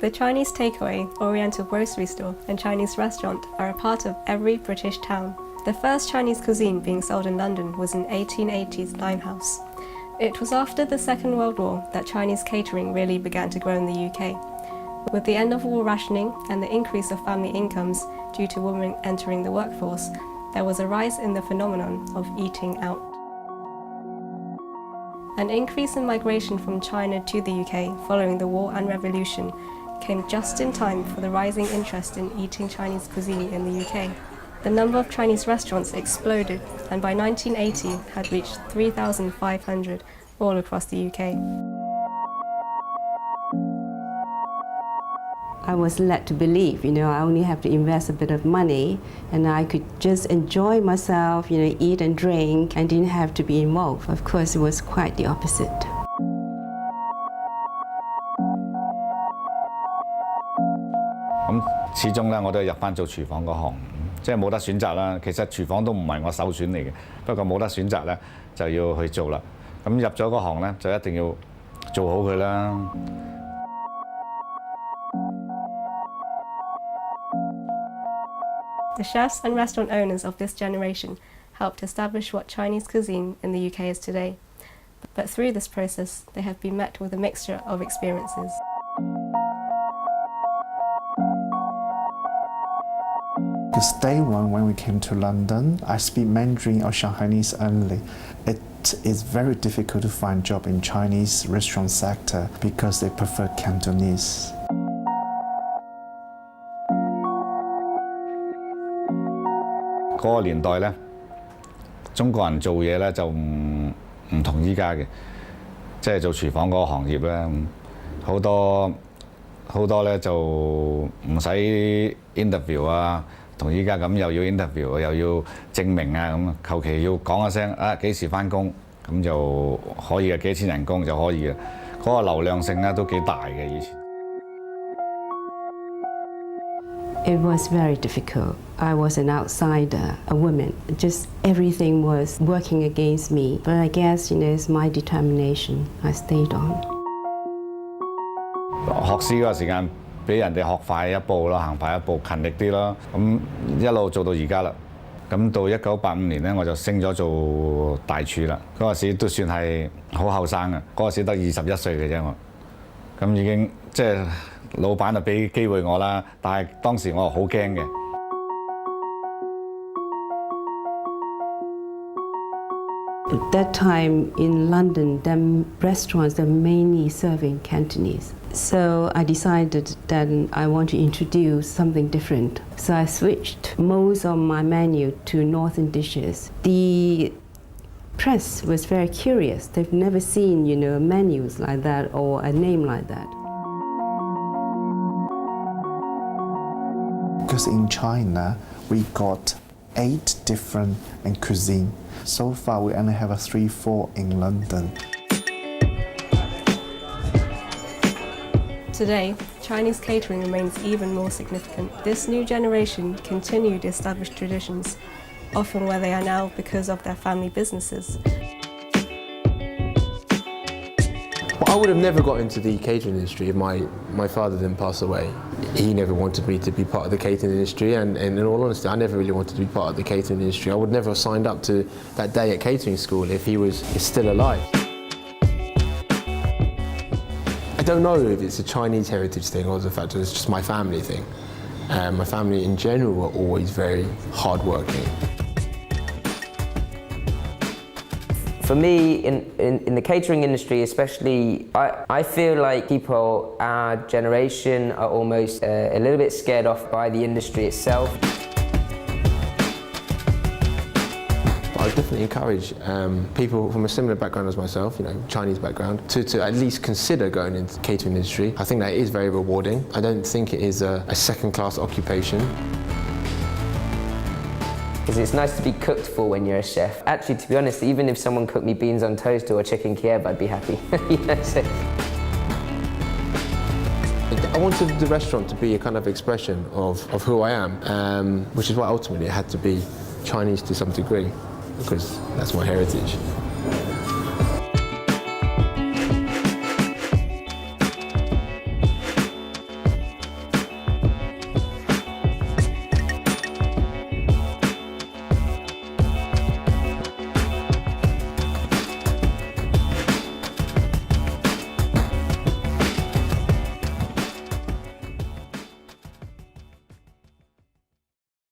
The Chinese takeaway, Oriental grocery store, and Chinese restaurant are a part of every British town. The first Chinese cuisine being sold in London was in 1880's Limehouse. It was after the Second World War that Chinese catering really began to grow in the UK. With the end of war rationing and the increase of family incomes due to women entering the workforce, there was a rise in the phenomenon of eating out. An increase in migration from China to the UK following the war and revolution came just in time for the rising interest in eating Chinese cuisine in the UK. The number of Chinese restaurants exploded and by 1980 had reached 3,500 all across the UK. I was led to believe, I only have to invest a bit of money and I could just enjoy myself, eat and drink and didn't have to be involved. Of course, it was quite the opposite. 始終咧，我都係入翻做廚房嗰行，即係冇得選擇啦。其實廚房都唔係我首選嚟嘅，不過冇得選擇咧，就要去做啦。咁入咗嗰行咧，就一定要做好佢啦。The chefs and restaurant owners of this generation helped establish what Chinese cuisine in the UK is today. But through this process, they have been met with a mixture of experiences. Because day one, when we came to London, I speak Mandarin or Shanghainese only. It is very difficult to find a job in Chinese restaurant sector because they prefer Cantonese. 嗰個年代咧，中國人做嘢咧就唔同依家嘅，即係做廚房嗰個行業咧，好多咧就唔使 interview 啊。 同依家咁又要 interview 又要證明啊咁，求其要講一聲啊幾時返工咁就可以嘅，幾錢人工就可以嘅，嗰個流量性咧都幾大嘅以前。It was very difficult. I was an outsider, a woman. Just everything was working against me. But I guess, it's my determination. I stayed on. 學師嗰個時間。 俾人哋學快一步咯，行快一步，勤力啲咯。咁一路做到而家啦。咁到1985年咧，我就升咗做大廚啦。嗰陣時都算係好後生嘅，嗰陣時得21歲嘅啫我。咁已經即係老闆就俾機會我啦，但係當時我好驚嘅。 At that time in London, the restaurants are mainly serving Cantonese. So I decided that I want to introduce something different. So I switched most of my menu to northern dishes. The press was very curious. They've never seen, menus like that or a name like that. Because in China, we got 8 different cuisine. So far, we only have 3-4 in London. Today, Chinese catering remains even more significant. This new generation continued established traditions, often where they are now because of their family businesses. I would have never got into the catering industry if my father didn't pass away. He never wanted me to be part of the catering industry, and in all honesty, I never really wanted to be part of the catering industry. I would never have signed up to that day at catering school if he was still alive. I don't know if it's a Chinese heritage thing or the fact that it's just my family thing. My family in general were always very hardworking. For me, in the catering industry especially, I feel like people, our generation, are almost a little bit scared off by the industry itself. I would definitely encourage people from a similar background as myself, Chinese background, to at least consider going into the catering industry. I think that is very rewarding. I don't think it is a second-class occupation. Because it's nice to be cooked for when you're a chef. Actually, to be honest, even if someone cooked me beans on toast or a chicken Kiev, I'd be happy. So. I wanted the restaurant to be a kind of expression of who I am, which is why ultimately it had to be Chinese to some degree, because that's my heritage.